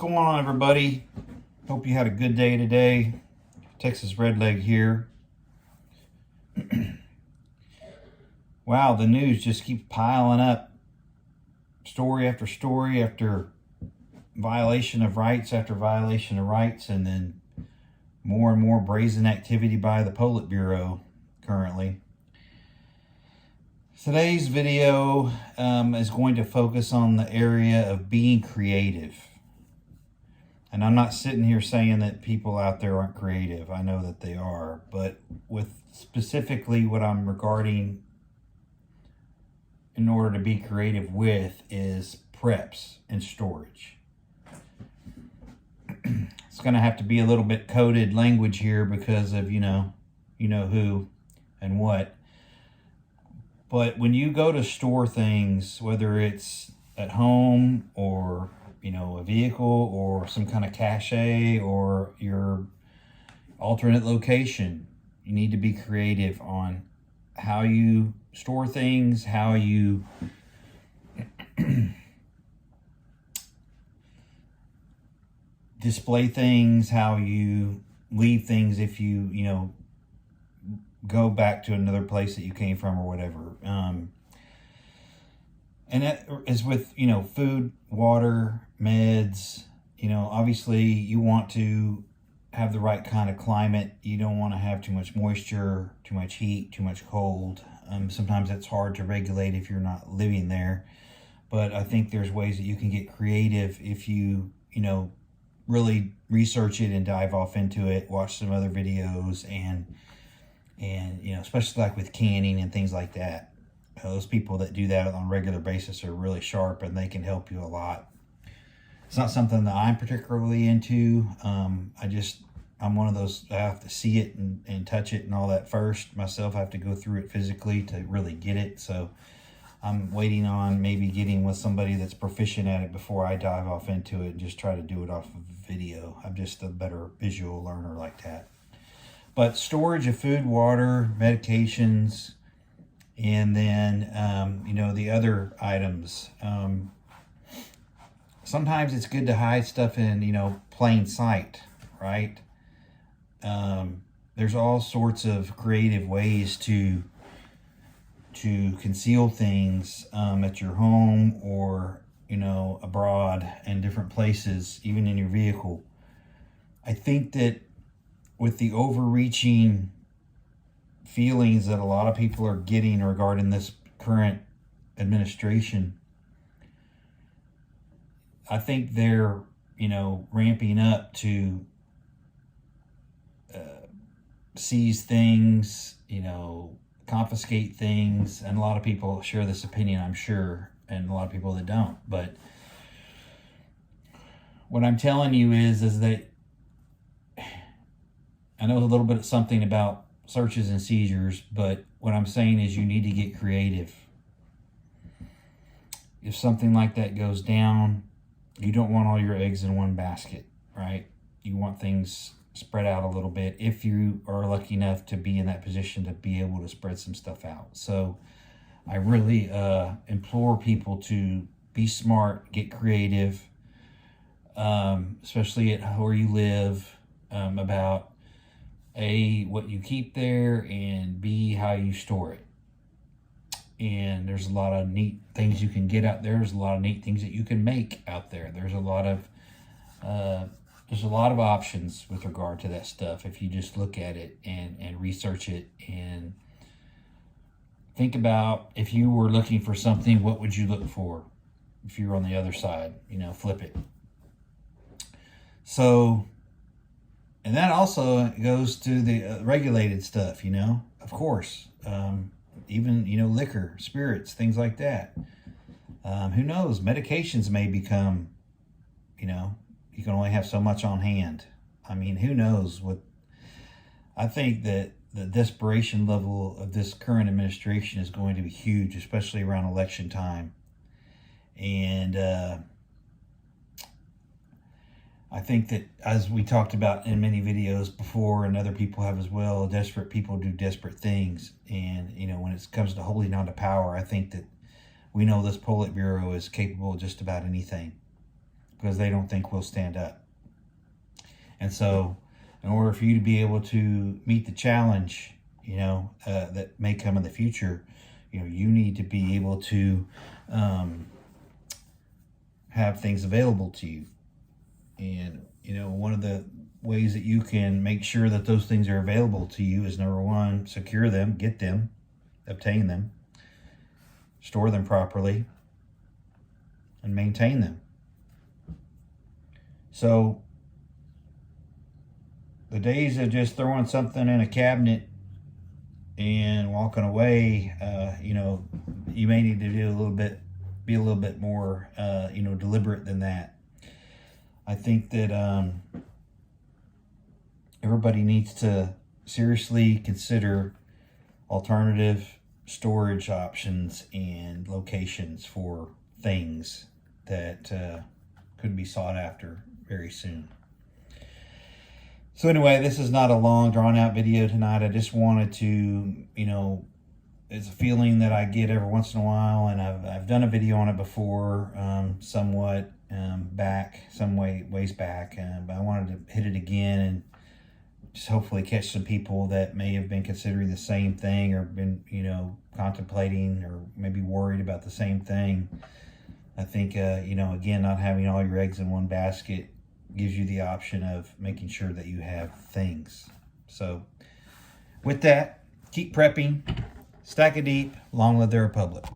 going on, everybody? Hope you had a good day today. Texas Redleg here. Wow, the news just keeps piling up. Story after story after violation of rights after violation of rights, and then more and more brazen activity by the Politburo currently. Today's video is going to focus on the area of being creative. And I'm not sitting here saying that people out there aren't creative. I know that they are. But with specifically what I'm regarding in order to be creative with is preps and storage. It's going to have to be a little bit coded language here because of, you know who and what. But when you go to store things, whether it's at home or, a vehicle or some kind of cache or your alternate location, you need to be creative on how you store things, how you display things, how you leave things if you, go back to another place that you came from or whatever. And that is with, food, water, meds. Obviously you want to have the right kind of climate. You don't want to have too much moisture, too much heat, too much cold. Sometimes that's hard to regulate if you're not living there. But I think there's ways that you can get creative if you, really research it and dive off into it, watch some other videos, and especially like with canning and things like that. Those people that do that on a regular basis are really sharp and they can help you a lot. It's not something that I'm particularly into. I'm one of those, I have to see it and touch it and all that first. Myself, I have to go through it physically to really get it. So I'm waiting on maybe getting with somebody that's proficient at it before I dive off into it and just try to do it off of video. I'm just a better visual learner like that. But storage of food, water, medications, and then, the other items. Sometimes it's good to hide stuff in, plain sight, right? There's all sorts of creative ways to conceal things at your home or, abroad and different places, even in your vehicle. I think that with the overreaching feelings that a lot of people are getting regarding this current administration, I think they're, ramping up to seize things, confiscate things. And a lot of people share this opinion, I'm sure, and a lot of people that don't. But what I'm telling you is that I know a little bit of something about searches and seizures, but what I'm saying is you need to get creative. If something like that goes down, you don't want all your eggs in one basket, right? You want things spread out a little bit if you are lucky enough to be in that position to be able to spread some stuff out. So I really implore people to be smart, get creative, especially at where you live, about A, what you keep there, and B, how you store it. And there's a lot of neat things you can get out there. There's a lot of neat things that you can make out there. There's a lot of options with regard to that stuff if you just look at it and research it and think about, if you were looking for something, what would you look for if you were on the other side? Flip it. So, and that also goes to the regulated stuff, of course. Even, liquor, spirits, things like that. Who knows? Medications may become, you can only have so much on hand. I mean, who knows what? I think that the desperation level of this current administration is going to be huge, especially around election time. And I think that, as we talked about in many videos before, and other people have as well, desperate people do desperate things. And, when it comes to holding on to power, I think that we know this Politburo is capable of just about anything. because they don't think we'll stand up. And so in order for you to be able to meet the challenge, that may come in the future, you need to be able to have things available to you. And, one of the ways that you can make sure that those things are available to you is, number one, secure them, get them, obtain them, store them properly, and maintain them. So the days of just throwing something in a cabinet and walking away, you may need to be a little bit more, deliberate than that. I think that everybody needs to seriously consider alternative storage options and locations for things that could be sought after very soon. So anyway, this is not a long, drawn-out video tonight. I just wanted to, it's a feeling that I get every once in a while, and I've done a video on it before, somewhat ways back, but I wanted to hit it again and just hopefully catch some people that may have been considering the same thing, or been, contemplating, or maybe worried about the same thing. I think, again, not having all your eggs in one basket gives you the option of making sure that you have things. So with that, keep prepping, stack it deep, long live the Republic.